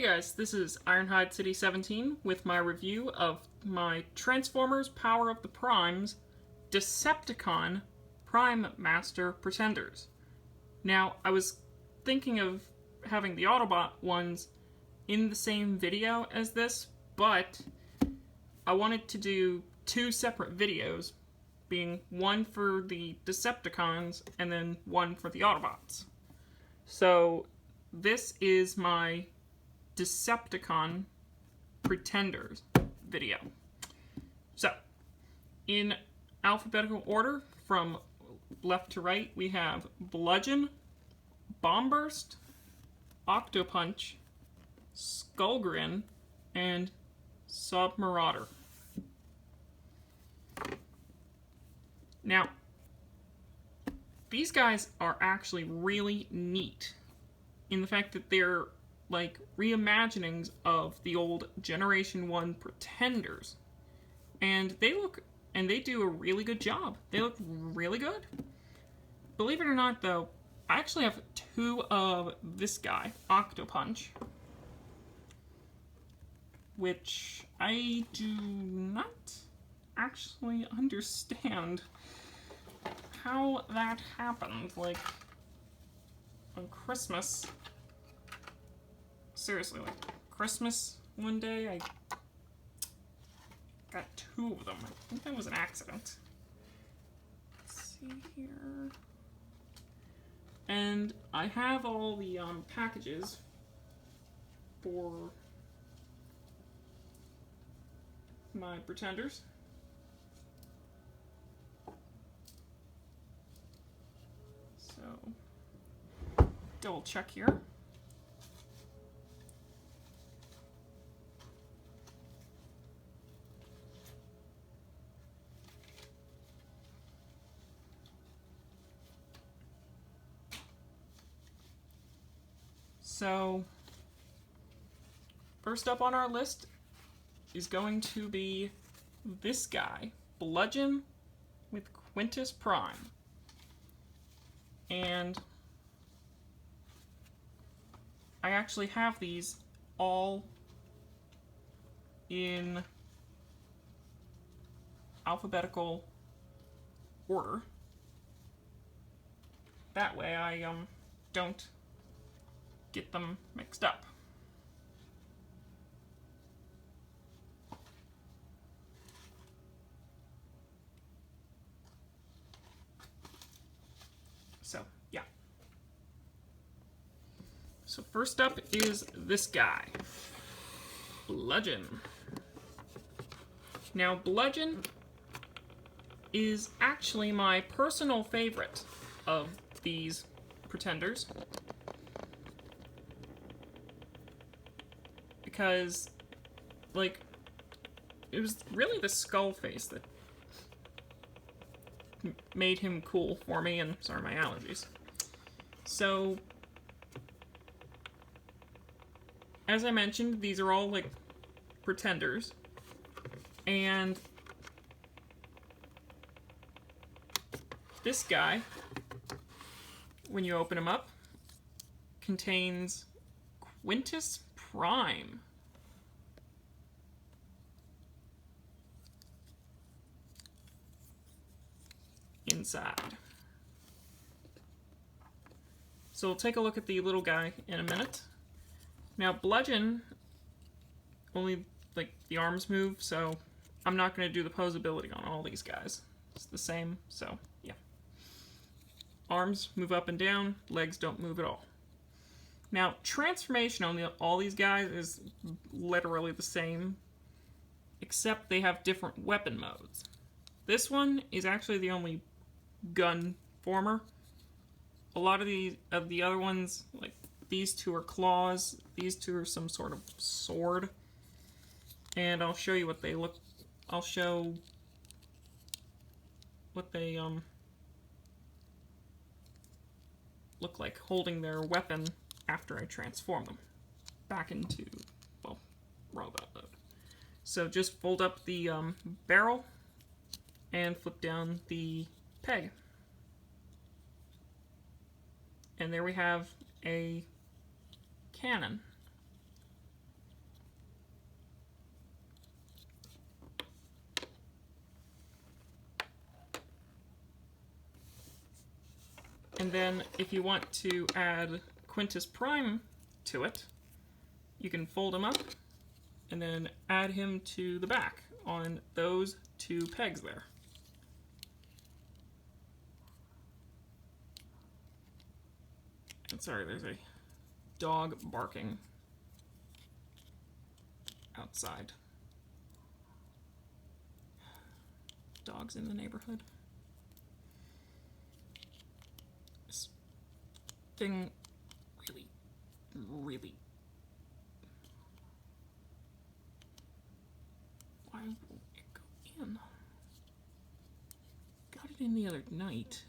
guys, this is Ironhide City 17 with my review of my Transformers Power of the Primes Decepticon Prime Master Pretenders. Now, I was thinking of having the Autobot ones in the same video as this, but I wanted to do two separate videos, being one for the Decepticons and then one for the Autobots. So this is my Decepticon Pretenders video. So, in alphabetical order from left to right, we have Bludgeon, Bombburst, Octopunch, Skullgrin, and Submarauder. Now, these guys are actually really neat in the fact that they're like reimaginings of the old Generation 1 Pretenders. And they do a really good job. They look really good. Believe it or not, though, I actually have two of this guy, Octopunch, which I do not actually understand how that happened. Like, on Christmas, seriously, like, Christmas one day, I got two of them. I think that was an accident. Let's see here. And I have all the packages for my Pretenders. So, double check here. So, first up on our list is going to be this guy, Bludgeon with Quintus Prime. And I actually have these all in alphabetical order. That way I don't get them mixed up. So, yeah. So first up is this guy, Bludgeon. Now, Bludgeon is actually my personal favorite of these Pretenders, because, like, it was really the skull face that made him cool for me, and sorry, my allergies. So, as I mentioned, these are all, like, Pretenders, and this guy, when you open him up, contains Quintus Prime. Inside. So we'll take a look at the little guy in a minute. Now, Bludgeon, only, like, the arms move, so I'm not going to do the posability on all these guys. It's the same, so, yeah. Arms move up and down, legs don't move at all. Now, transformation on all these guys is literally the same, except they have different weapon modes. This one is actually the only gun former. A lot of the other ones, like these two are claws, these two are some sort of sword, and I'll show you what they look. I'll show what they look like holding their weapon after I transform them back into, well, robot mode. So just fold up the barrel and flip down the peg. And there we have a cannon. And then if you want to add Quintus Prime to it, you can fold him up and then add him to the back on those two pegs there. And sorry, there's a dog barking outside. Dogs in the neighborhood. This thing really... Why won't it go in? Got it in the other night.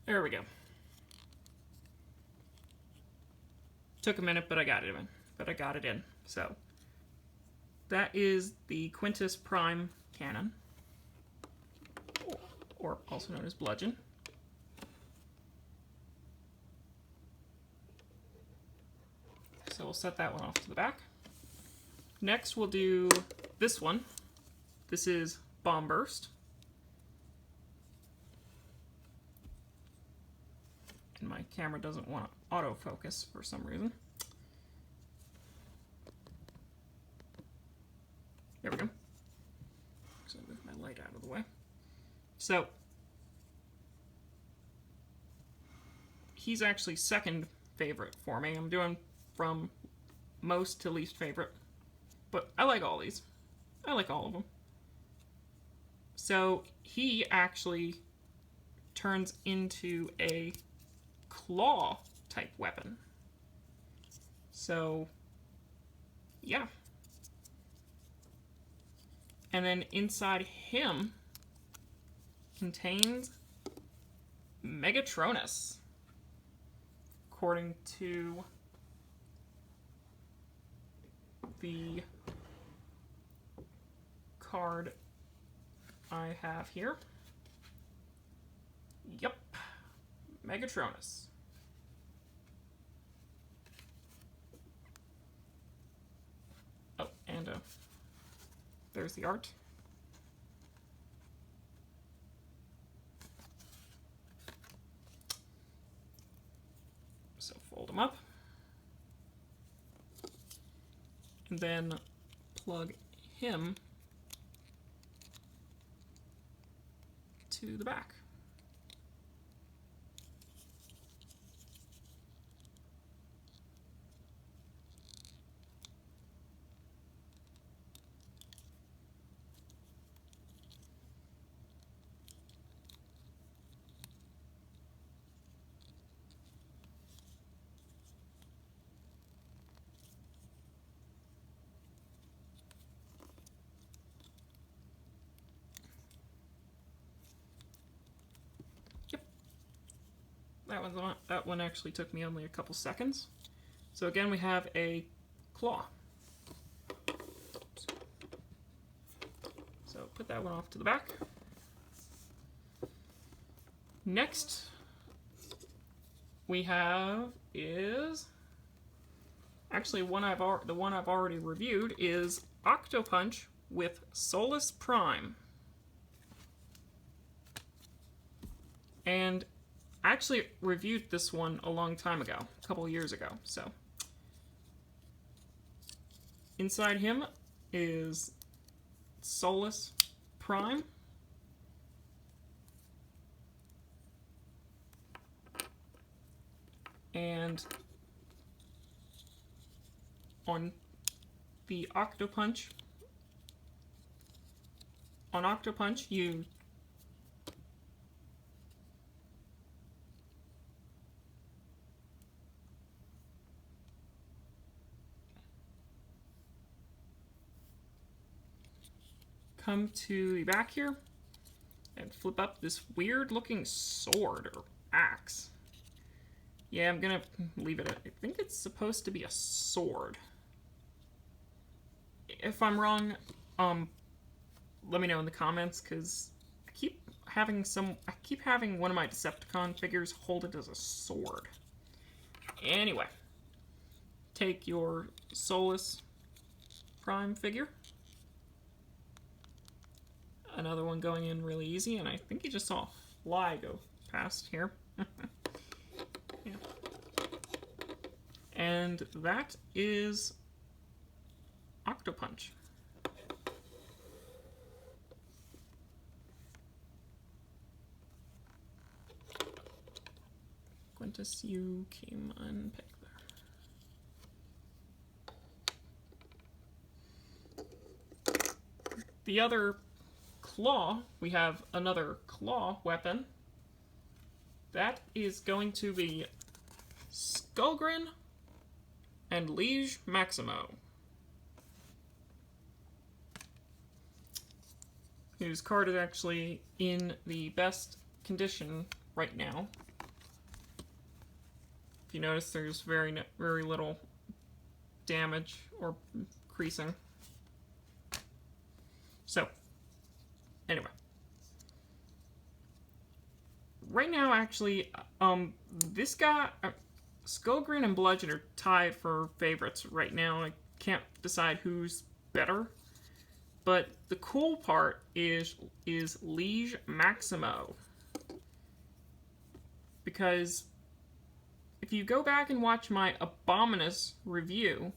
There we go. Took a minute, but I got it in. So that is the Quintus Prime cannon, or also known as Bludgeon. So we'll set that one off to the back. Next we'll do this one. This is Bomb Burst. And my camera doesn't want to autofocus for some reason. There we go. So move my light out of the way. So he's actually second favorite for me. I'm doing from most to least favorite, but I like all these. I like all of them. So he actually turns into a claw type weapon. So yeah. And then inside him contains Megatronus, according to the card I have here. Yep, Megatronus. Oh, and there's the art. So fold them up. And then plug him to the back. That one actually took me only a couple seconds. So again, we have a claw. So put that one off to the back. Next we have is actually the one I've already reviewed is Octopunch with Solus Prime. And I actually reviewed this one a long time ago, a couple of years ago. So inside him is Solus Prime. And on the Octopunch, on Octopunch, you come to the back here and flip up this weird looking sword or axe. Yeah, I'm gonna leave it. I think it's supposed to be a sword. If I'm wrong, let me know in the comments, because I keep having one of my Decepticon figures hold it as a sword. Anyway, take your Solus Prime figure. Another one going in really easy, and I think you just saw a fly go past here. Yeah. And that is Octopunch. Quintus, you came unpicked there. The other claw, we have another claw weapon. That is going to be Skullgrin and Liege Maximo, whose card is actually in the best condition right now. If you notice, there's very little damage or creasing. So, anyway. Right now, actually, this guy, Skullgrin and Bludgeon are tied for favorites right now. I can't decide who's better. But the cool part is Liege Maximo. Because if you go back and watch my Abominus review,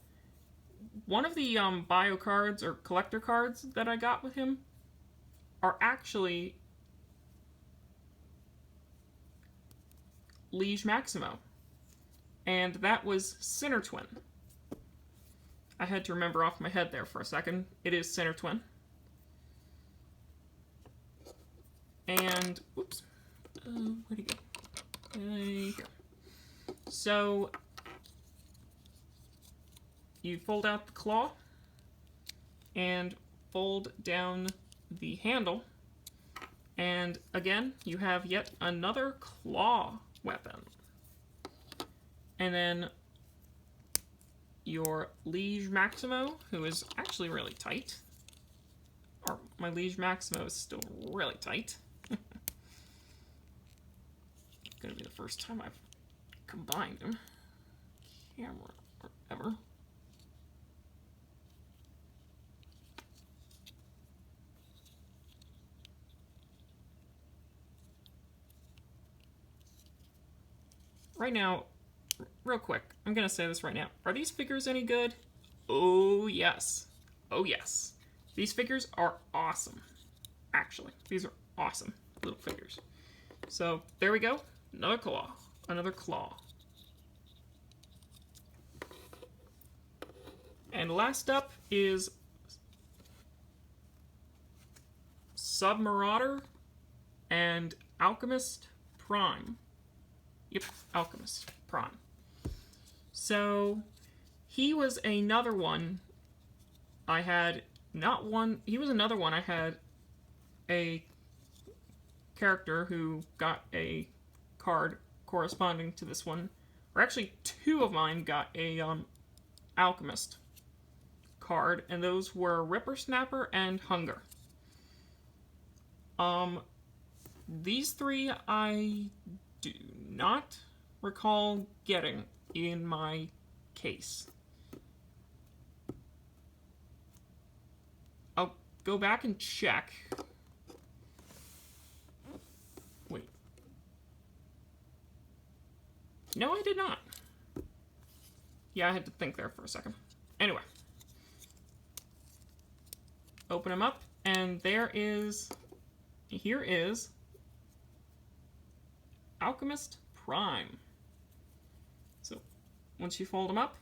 one of the bio cards or collector cards that I got with him are actually Liege Maximo. And that was Sinner Twin. I had to remember off my head there for a second. It is Sinner Twin. And, whoops. Where'd he go? Here. So, you fold out the claw and fold down the handle. And again, you have yet another claw weapon. And then your Liege Maximo, who is actually really tight. Or my Liege Maximo is still really tight. Gonna be the first time I've combined them. Camera or ever. Right now, real quick, I'm gonna say this right now. Are these figures any good? Oh yes. Oh yes. These figures are awesome. Actually, these are awesome little figures. So, there we go. Another claw. Another claw. And last up is Submarauder and Alchemist Prime. Yep, Alchemist Prime. So, he was another one I had, he was another one I had a character who got a card corresponding to this one. Or actually, two of mine got a Alchemist card, and those were Ripper Snapper and Hunger. These three I do not recall getting in my case. I'll go back and check. Wait. No, I did not. Yeah, I had to think there for a second. Anyway. Open them up, and here is Alchemist Prime. So, once you fold them up,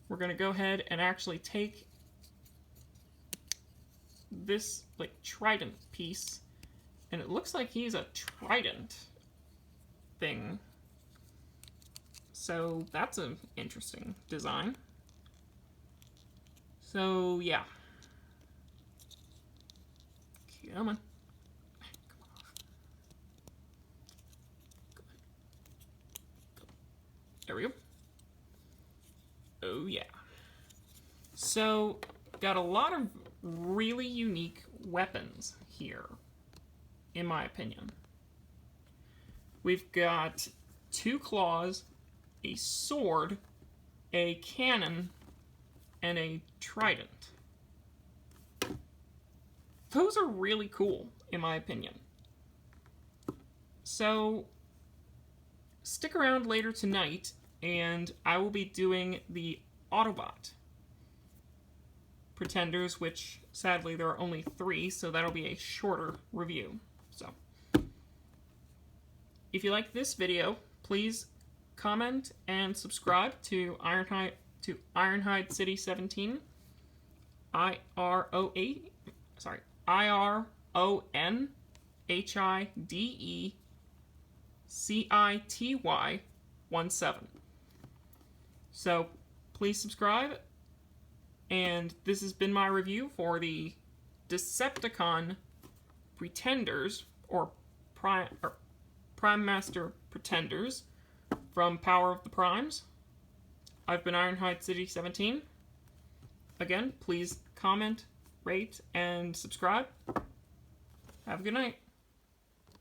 we're going to go ahead and actually take this, like, trident piece, and it looks like he's a trident thing. So that's an interesting design. So, yeah. Come on. Come on. There we go. Oh, yeah. So, got a lot of really unique weapons here, in my opinion. We've got 2 claws, a sword, a cannon, and a trident. Those are really cool, in my opinion. So, stick around later tonight, and I will be doing the Autobot Pretenders, which sadly there are only 3, so that'll be a shorter review. So, if you like this video, please comment and subscribe to Ironhide City 17. IRONHIDE 17. So please subscribe, and this has been my review for the Decepticon Pretenders, or Prime Master Pretenders from Power of the Primes. I've been Ironhide City 17. Again, please comment, rate, and subscribe. Have a good night.